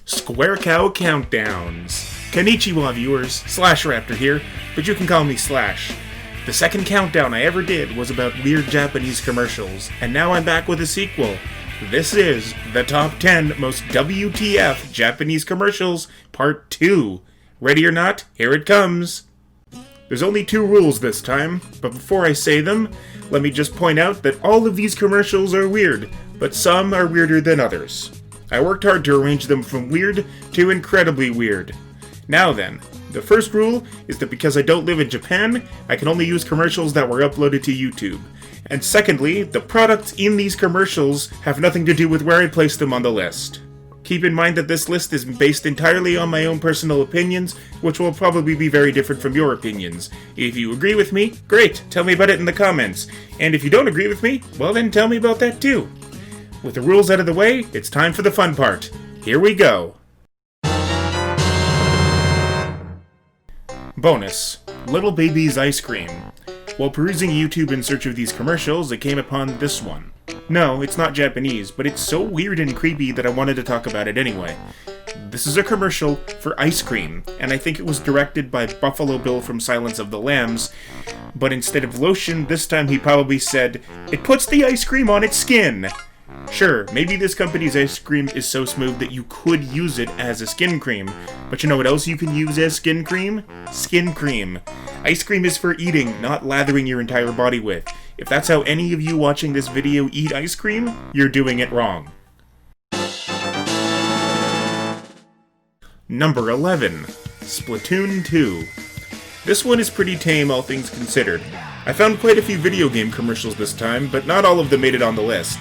Squarecow Countdowns. Konnichiwa viewers, Slash Raptor here, but you can call me Slash. The second countdown I ever did was about weird Japanese commercials, and now I'm back with a sequel. This is the top 10 most WTF Japanese commercials, part 2. Ready or not, here it comes. There's only 2 rules this time, but before I say them, let me just point out that all of these commercials are weird, but some are weirder than others. I worked hard to arrange them from weird to incredibly weird. Now then, the first rule is that because I don't live in Japan, I can only use commercials that were uploaded to YouTube. And secondly, the products in these commercials have nothing to do with where I place them on the list. Keep in mind that this list is based entirely on my own personal opinions, which will probably be very different from your opinions. If you agree with me, great, tell me about it in the comments. And if you don't agree with me, well then tell me about that too. With the rules out of the way, it's time for the fun part. Here we go. Bonus: Little Baby's Ice Cream. While perusing YouTube in search of these commercials, I came upon this one. No, it's not Japanese, but it's so weird and creepy that I wanted to talk about it anyway. This is a commercial for ice cream, and I think it was directed by Buffalo Bill from Silence of the Lambs, but instead of lotion, this time he probably said, "It puts the ice cream on its skin." Sure, maybe this company's ice cream is so smooth that you could use it as a skin cream, but you know what else you can use as skin cream? Skin cream. Ice cream is for eating, not lathering your entire body with. If that's how any of you watching this video eat ice cream, you're doing it wrong. Number 11. Splatoon 2. This one is pretty tame, all things considered. I found quite a few video game commercials this time, but not all of them made it on the list.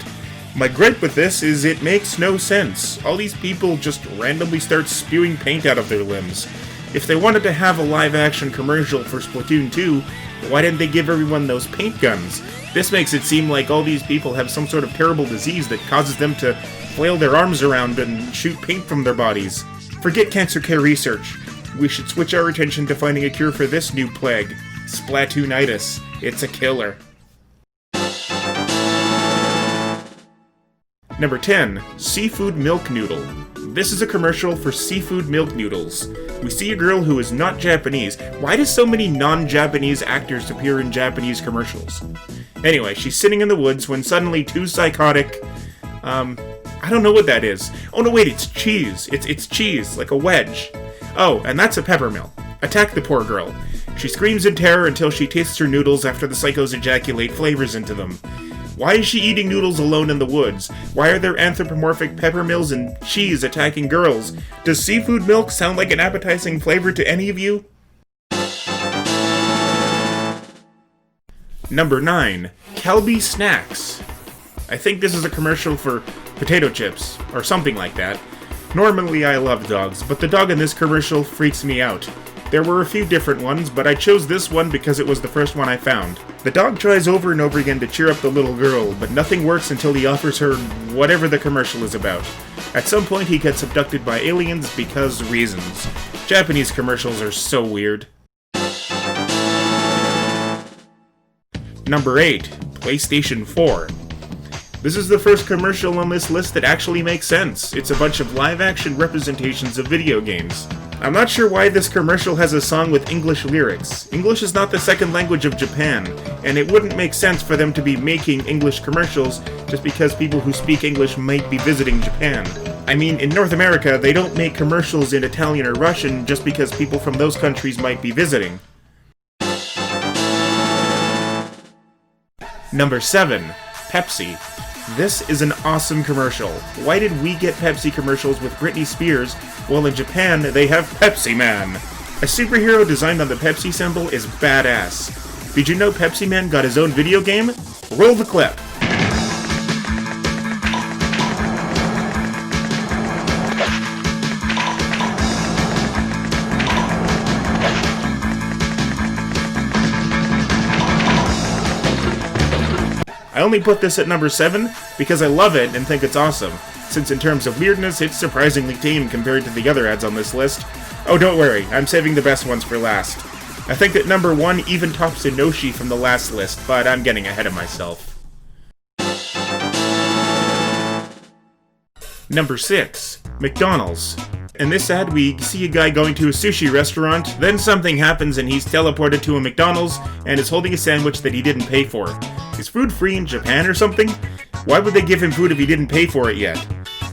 My gripe with this is it makes no sense. All these people just randomly start spewing paint out of their limbs. If they wanted to have a live-action commercial for Splatoon 2, why didn't they give everyone those paint guns? This makes it seem like all these people have some sort of terrible disease that causes them to flail their arms around and shoot paint from their bodies. Forget cancer care research. We should switch our attention to finding a cure for this new plague, Splatoonitis. It's a killer. Number 10. Seafood Milk Noodle. This is a commercial for seafood milk noodles. We see a girl who is not Japanese. Why do so many non-Japanese actors appear in Japanese commercials? Anyway, she's sitting in the woods when suddenly 2 psychotic... I don't know what that is. Oh no, wait, it's cheese. It's cheese, like a wedge. Oh, and that's a peppermill. Attack the poor girl. She screams in terror until she tastes her noodles after the psychos ejaculate flavors into them. Why is she eating noodles alone in the woods? Why are there anthropomorphic peppermills and cheese attacking girls? Does seafood milk sound like an appetizing flavor to any of you? Number 9. Calbee Snacks. I think this is a commercial for potato chips, or something like that. Normally I love dogs, but the dog in this commercial freaks me out. There were a few different ones, but I chose this one because it was the first one I found. The dog tries over and over again to cheer up the little girl, but nothing works until he offers her whatever the commercial is about. At some point he gets abducted by aliens because reasons. Japanese commercials are so weird. Number 8. PlayStation 4. This is the first commercial on this list that actually makes sense. It's a bunch of live-action representations of video games. I'm not sure why this commercial has a song with English lyrics. English is not the second language of Japan, and it wouldn't make sense for them to be making English commercials just because people who speak English might be visiting Japan. I mean, in North America, they don't make commercials in Italian or Russian just because people from those countries might be visiting. Number 7. Pepsi. This is an awesome commercial. Why did we get Pepsi commercials with Britney Spears, while in Japan they have Pepsi Man? A superhero designed on the Pepsi symbol is badass. Did you know Pepsi Man got his own video game? Roll the clip. I only put this at number 7 because I love it and think it's awesome, since in terms of weirdness, it's surprisingly tame compared to the other ads on this list. Oh, don't worry, I'm saving the best ones for last. I think that number 1 even tops Inoshi from the last list, but I'm getting ahead of myself. Number 6. McDonald's. In this ad, we see a guy going to a sushi restaurant, then something happens and he's teleported to a McDonald's and is holding a sandwich that he didn't pay for. Is food free in Japan or something? Why would they give him food if he didn't pay for it yet?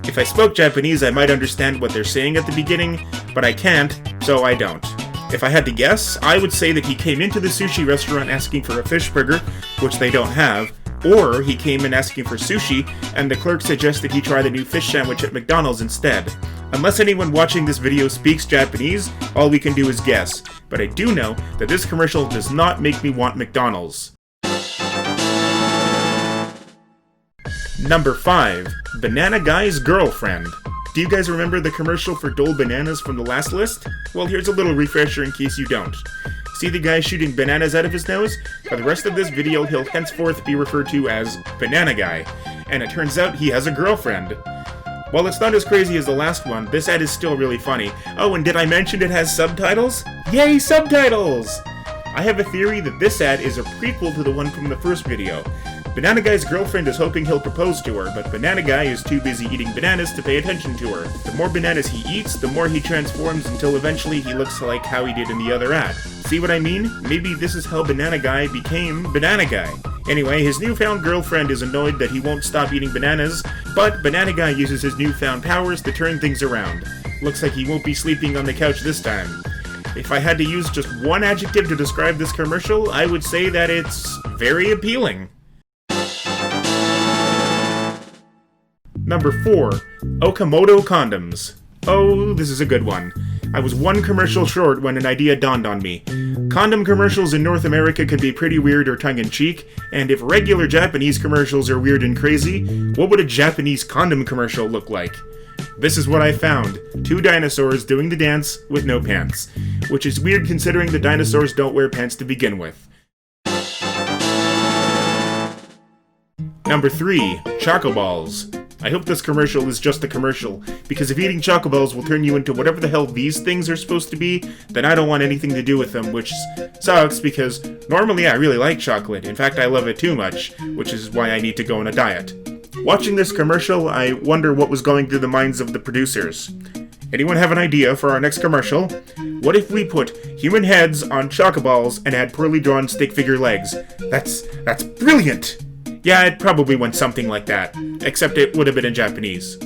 If I spoke Japanese, I might understand what they're saying at the beginning, but I can't, so I don't. If I had to guess, I would say that he came into the sushi restaurant asking for a fish burger, which they don't have, or he came in asking for sushi, and the clerk suggested he try the new fish sandwich at McDonald's instead. Unless anyone watching this video speaks Japanese, all we can do is guess, but I do know that this commercial does not make me want McDonald's. Number 5. Banana Guy's Girlfriend. Do you guys remember the commercial for Dole Bananas from the last list? Well, here's a little refresher in case you don't. See the guy shooting bananas out of his nose? For the rest of this video, he'll henceforth be referred to as Banana Guy, and it turns out he has a girlfriend. While it's not as crazy as the last one, this ad is still really funny. Oh, and did I mention it has subtitles? Yay, subtitles! I have a theory that this ad is a prequel to the one from the first video. Banana Guy's girlfriend is hoping he'll propose to her, but Banana Guy is too busy eating bananas to pay attention to her. The more bananas he eats, the more he transforms until eventually he looks like how he did in the other ad. See what I mean? Maybe this is how Banana Guy became Banana Guy. Anyway, his newfound girlfriend is annoyed that he won't stop eating bananas, but Banana Guy uses his newfound powers to turn things around. Looks like he won't be sleeping on the couch this time. If I had to use just one adjective to describe this commercial, I would say that it's very appealing. Number 4. Okamoto Condoms. Oh, this is a good one. I was one commercial short when an idea dawned on me. Condom commercials in North America can be pretty weird or tongue-in-cheek, and if regular Japanese commercials are weird and crazy, what would a Japanese condom commercial look like? This is what I found. 2 dinosaurs doing the dance with no pants. Which is weird considering the dinosaurs don't wear pants to begin with. Number 3. Choco Balls. I hope this commercial is just a commercial, because if eating Choco Balls will turn you into whatever the hell these things are supposed to be, then I don't want anything to do with them, which sucks because normally I really like chocolate. In fact, I love it too much, which is why I need to go on a diet. Watching this commercial, I wonder what was going through the minds of the producers. Anyone have an idea for our next commercial? What if we put human heads on Choco Balls and add poorly drawn stick figure legs? That's brilliant! Yeah, it probably went something like that, except it would have been in Japanese.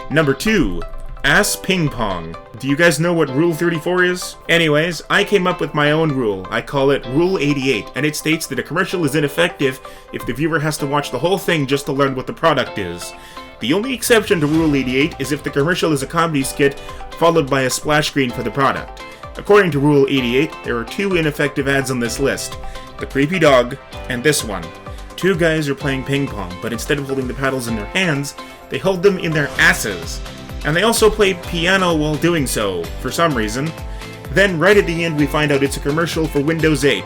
Number 2. Ass Ping Pong. Do you guys know what Rule 34 is? Anyways, I came up with my own rule. I call it Rule 88, and it states that a commercial is ineffective if the viewer has to watch the whole thing just to learn what the product is. The only exception to Rule 88 is if the commercial is a comedy skit followed by a splash screen for the product. According to Rule 88, there are 2 ineffective ads on this list. The creepy dog, and this one. 2 guys are playing ping pong, but instead of holding the paddles in their hands, they hold them in their asses. And they also play piano while doing so, for some reason. Then right at the end we find out it's a commercial for Windows 8.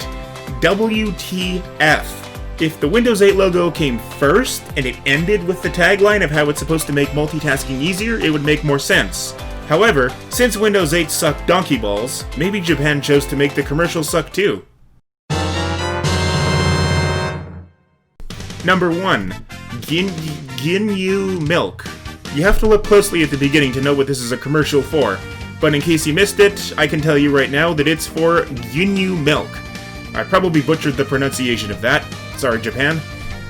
WTF. If the Windows 8 logo came first, and it ended with the tagline of how it's supposed to make multitasking easier, it would make more sense. However, since Windows 8 sucked donkey balls, maybe Japan chose to make the commercial suck too. Number 1. Ginyu Milk. You have to look closely at the beginning to know what this is a commercial for, but in case you missed it, I can tell you right now that it's for Ginyu Milk. I probably butchered the pronunciation of that. Sorry, Japan.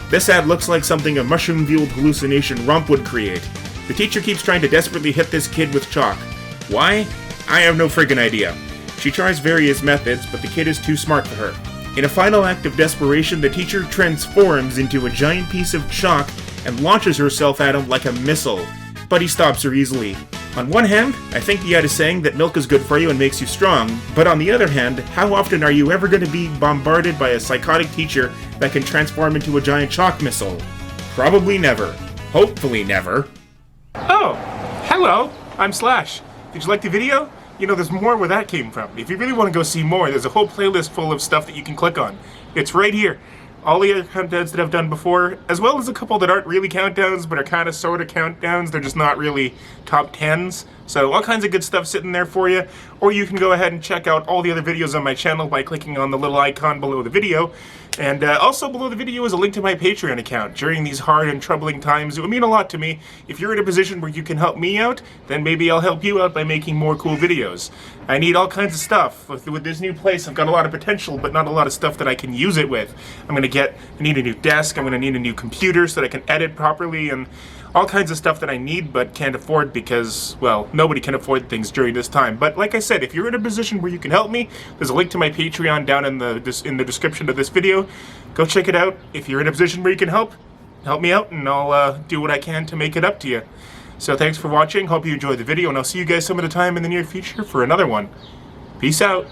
This ad looks like something a mushroom-fueled hallucination romp would create. The teacher keeps trying to desperately hit this kid with chalk. Why? I have no friggin' idea. She tries various methods, but the kid is too smart for her. In a final act of desperation, the teacher transforms into a giant piece of chalk and launches herself at him like a missile, but he stops her easily. On one hand, I think the ad is saying that milk is good for you and makes you strong, but on the other hand, how often are you ever going to be bombarded by a psychotic teacher that can transform into a giant chalk missile? Probably never. Hopefully never. Oh, hello, I'm Slash. Did you like the video? You know, there's more where that came from. If you really want to go see more, there's a whole playlist full of stuff that you can click on. It's right here. All the other countdowns that I've done before, as well as a couple that aren't really countdowns, but are kind of sort of countdowns. They're just not really top 10s. So all kinds of good stuff sitting there for you. Or you can go ahead and check out all the other videos on my channel by clicking on the little icon below the video. And also below the video is a link to my Patreon account. During these hard and troubling times, it would mean a lot to me. If you're in a position where you can help me out, then maybe I'll help you out by making more cool videos. I need all kinds of stuff. With this new place, I've got a lot of potential, but not a lot of stuff that I can use it with. I need a new desk, I'm gonna need a new computer so that I can edit properly, and all kinds of stuff that I need but can't afford because, well, nobody can afford things during this time. But like I said, if you're in a position where you can help me, there's a link to my Patreon down in the description of this video. Go check it out. If you're in a position where you can help me out, and I'll do what I can to make it up to you. So thanks for watching. Hope you enjoyed the video, and I'll see you guys some of the time in the near future for another one. Peace out.